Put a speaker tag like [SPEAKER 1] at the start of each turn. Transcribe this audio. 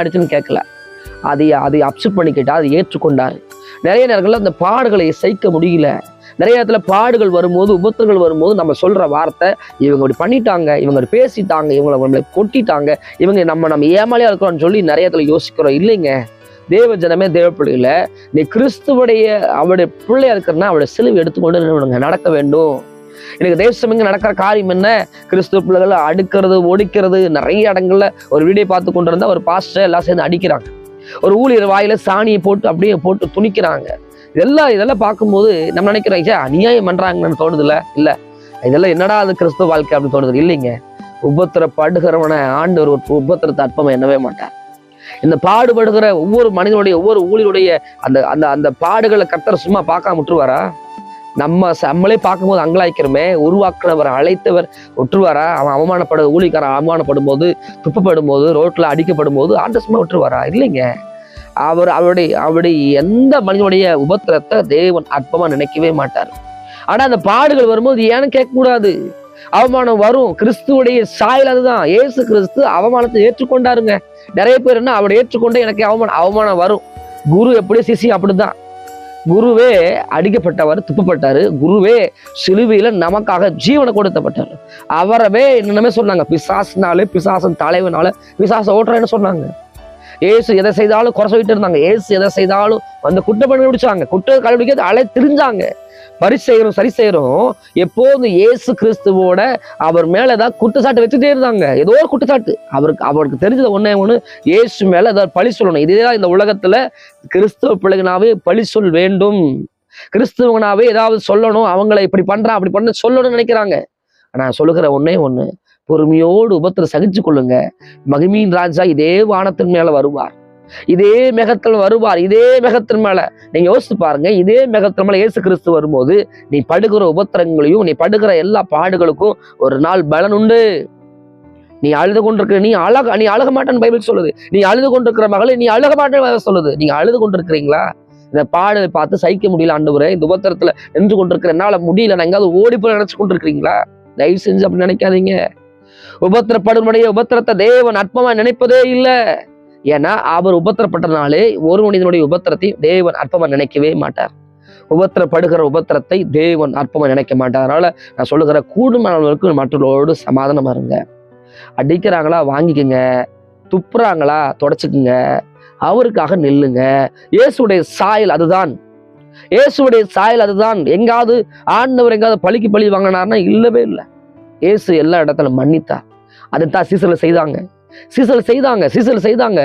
[SPEAKER 1] அடிச்சுன்னு கேட்கல. அதை அப்செட் பண்ணிக்கிட்டா, அதை ஏற்றுக்கொண்டாரு. நிறைய நேரங்கள்ல அந்த பாடுகளை சகிக்க முடியல. நிறைய இடத்துல பாடுகள் வரும்போது, உபத்திரங்கள் வரும்போது நம்ம சொல்ற வார்த்தை, இவங்க இப்படி பண்ணிட்டாங்க, இவங்க இப்படி பேசிட்டாங்க, இவங்களை நம்மளை கொட்டிட்டாங்க, இவங்க நம்ம ஏமாளியா இருக்கிறோம்னு சொல்லி நிறைய இடத்துல யோசிக்கிறோம். இல்லைங்க, தேவ ஜனமே, தேவ பிள்ளைகள, நீ கிறிஸ்துவுடைய அவருடைய பிள்ளையா இருக்கிறன்னா அவருடைய சிலுவை எடுத்துக்கொண்டு நடக்க வேண்டும். எனக்கு தேசம் நடக்கிற காரியம் என்ன? கிறிஸ்துவ பிள்ளைகளை அடுக்கிறது, ஒடிக்கிறது. நிறைய இடங்கள்ல ஒரு வீடியோ பார்த்து கொண்டு இருந்தா ஒரு பாஸ்டர் எல்லாம் சேர்ந்து அடிக்கிறாங்க. ஒரு ஊழியர் வாயில சாணியை போட்டு அப்படியே போட்டு துணிக்கிறாங்க. இதெல்லாம் பார்க்கும்போது நம்ம நினைக்கிறோம், அநியாயம் பண்றாங்கன்னு தோணுதுல. இல்ல, இதெல்லாம் என்னடா அது கிறிஸ்துவ வாழ்க்கை அப்படின்னு தோணுது. இல்லைங்க, உபத்திரப்படுகிறவனை ஆண்டவர் ஒரு உபத்திரத்தை அற்பமா எண்ணவே மாட்டார். இந்த பாடுபடுகிற ஒவ்வொரு மனிதனுடைய, ஒவ்வொரு ஊழியருடைய அந்த அந்த அந்த பாடுகளை கர்த்தர் சும்மா பார்க்காம விட்டுருவாரா? நம்மளே பார்க்கும்போது அங்கலாய்க்கிறோமே, உருவாக்குனவர், அழைத்தவர் விட்டுருவாரா? அவன் ஊழியக்காரன் அவமானப்படும் போது, துப்பப்படும் போது, ரோட்ல அடிக்கப்படும் போது ஆண்டவர் சும்மா விட்டுருவாரா? இல்லைங்க, அவருடைய எந்த மனிதனுடைய உபத்திரத்தை தேவன் அற்பமா நினைக்கவே மாட்டார். ஆனா அந்த பாடுகள் வரும்போது ஏன்னு கேட்கக்கூடாது. அவமானம் வரும். கிறிஸ்துவுடைய சாயல் அதுதான். இயேசு கிறிஸ்து அவமானத்தை ஏற்றுக்கொண்டாருங்க. நிறைய பேர் என்ன, அவரை ஏற்றுக்கொண்டு எனக்கு அவமானம் வரும். குரு எப்படி, சிஷ்யன் அப்படிதான். குருவே அடிக்கப்பட்டவர், துப்பப்பட்டாரு. குருவே சிலுவையில நமக்காக ஜீவனை கொடுத்தப்பட்டார். அவரவே என்னமே சொன்னாங்க, பிசாசுனாலே, பிசாசன் தலைவனால பிசாசை ஓட்டுறேன்னு சொன்னாங்க. ஏசு எதை செய்தாலும் குறை சொல்லிட்டு இருந்தாங்க. ஏசு எதை செய்தாலும் வந்து குற்றம் கண்டுபிடிச்சாங்க. குற்றம் கண்டுபிடிக்க திரிஞ்சாங்க. பரிசெயரும் சரி செய்யறோம் எப்போது இயேசு கிறிஸ்துவோட அவர் மேல ஏதாவது குற்றச்சாட்டு வச்சுட்டே இருந்தாங்க. ஏதோ ஒரு குற்றச்சாட்டு அவருக்கு தெரிஞ்சது ஒண்ணு, இயேசு மேல ஏதாவது பழி சொல்லணும். இதுதான் இந்த உலகத்துல கிறிஸ்துவ பிள்ளைகனாவே பழி சொல் வேண்டும். கிறிஸ்துவனாவே ஏதாவது சொல்லணும், அவங்களை இப்படி பண்றான் அப்படி பண்ண சொல்லணும்னு நினைக்கிறாங்க. நான் சொல்லுகிற ஒண்ணு, பொறுமையோடு உபத்திரம் சகிச்சு கொள்ளுங்க. மகிமையின் ராஜா இதே வானத்தின் மேல வருவார், இதே மேகத்தில் வருவார். இதே மேகத்தின் மேல நீங்க யோசித்து பாருங்க. இதே மேகத்தின் மேல இயேசு கிறிஸ்து வரும்போது நீ படுகிற உபத்திரங்களையும், நீ படுகிற எல்லா பாடுகளுக்கும் ஒரு நாள் பலன் உண்டு. நீ அழுது கொண்டிருக்கிற, நீ அழுக மாட்டேன்னு பைபிள் சொல்லுது. நீ அழுது கொண்டிருக்கிற மகளே, நீ அழுக மாட்டேன்னு சொல்லுது. நீங்க அழுது கொண்டிருக்கிறீங்களா? இந்த பாடலை பார்த்து சகிக்க முடியல ஆண்டவரே, இந்த உபத்திரத்துல நின்று கொண்டிருக்கிற, என்னால முடியல, நான் எங்காவது ஓடி போய் நினைச்சு கொண்டிருக்கிறீங்களா? தயவு செஞ்சு அப்படி நினைக்காதீங்க. உபத்திரப்படுடைய உபத்திரத்தை தேவன் அற்பமா நினைப்பதே இல்லை. ஏன்னா அவர் உபத்திரப்பட்டனாலே ஒரு மனிதனுடைய உபத்திரத்தை தேவன் அற்பமா நினைக்கவே மாட்டார். உபத்திரப்படுகிற உபத்திரத்தை தேவன் அற்பமா நினைக்க மாட்டார். அதனால நான் சொல்லுகிற கூடுமானவர்களுக்கு மற்றவர்களோடு சமாதானமா இருங்க. அடிக்கிறாங்களா வாங்கிக்கோங்க, துப்புறாங்களா தொடச்சுக்குங்க, அவருக்காக நில்லுங்க. இயேசுடைய சாயல் அதுதான். இயேசுடைய சாயல் அதுதான். எங்காவது ஆண்டவர் எங்காவது பழிக்கு பழி வாங்கினார்னா இல்லவே இல்லை. இயேசு எல்லா இடத்துல மன்னித்தார். அதைத்தான் சீசர்ல செய்தாங்க.